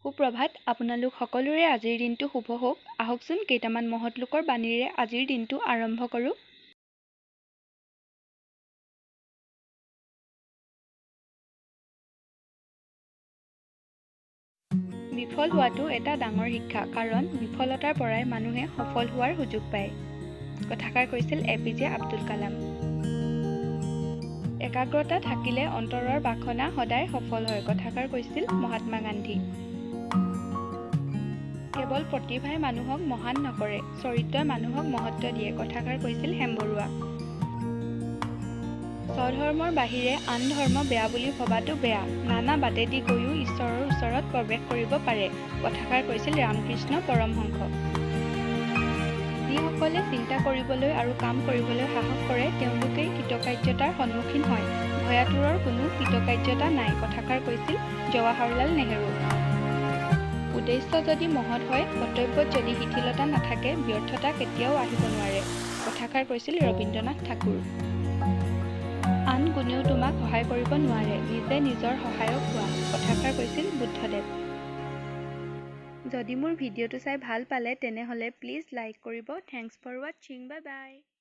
সুপ্ৰভাত আপোনালোক সকলোৰে আজিৰ দিনটো শুভ হওক। আহকচোন কেইটামান মহৎ লোকৰ বাণীৰে আজিৰ দিনটো আৰম্ভ কৰোঁ। বিফল হোৱাটো এটা ডাঙৰ শিক্ষা, কাৰণ বিফলতাৰ পৰাই মানুহে সফল হোৱাৰ সুযোগ পায়। কথাষাৰ কৈছিল APJ আব্দুল কালাম। একাগ্ৰতা থাকিলে অন্তৰৰ বাসনা সদায় সফল হয়। কথাষাৰ কৈছিল মহাত্মা গান্ধী। কেৱল প্ৰতিভাই মানুহক মহান নকৰে, চৰিত্ৰই মানুহক মহত্ব দিয়ে। কথাষাৰ কৈছিল হেম বৰুৱা। স্বধৰ্মৰ বাহিৰে আন ধৰ্ম বেয়া বুলি ভবাটো বেয়া। নানা বাটেদি গৈও ঈশ্বৰৰ ওচৰত প্ৰৱেশ কৰিব পাৰে। কথাষাৰ কৈছিল ৰামকৃষ্ণ পৰমহংস। যিসকলে চিন্তা কৰিবলৈ আৰু কাম কৰিবলৈ সাহস কৰে, তেওঁলোকেই কৃতকাৰ্যতাৰ সন্মুখীন হয়। ভয়াতুৰৰ কোনো কৃতকাৰ্যতা নাই। কথাষাৰ কৈছিল জৱাহৰলাল নেহৰু। উদ্দেশ্য যদি মহৎ হয়, কৰ্তব্যত যদি শিথিলতা নাথাকে, ব্যৰ্থতা কেতিয়াও আহিব নোৱাৰে। কথাষাৰ কৈছিল ৰবীন্দ্ৰনাথ ঠাকুৰ। আন কোনেও তোমাক সহায় কৰিব নোৱাৰে, নিজে নিজৰ সহায়ক হোৱা। কথাষাৰ কৈছিল বুদ্ধদেৱ। যদি মোৰ ভিডিঅ'টো চাই ভাল পালে তেনেহ'লে প্লিজ লাইক কৰিব। থেংকছ ফৰ ৱাটছিং। বাই বাই।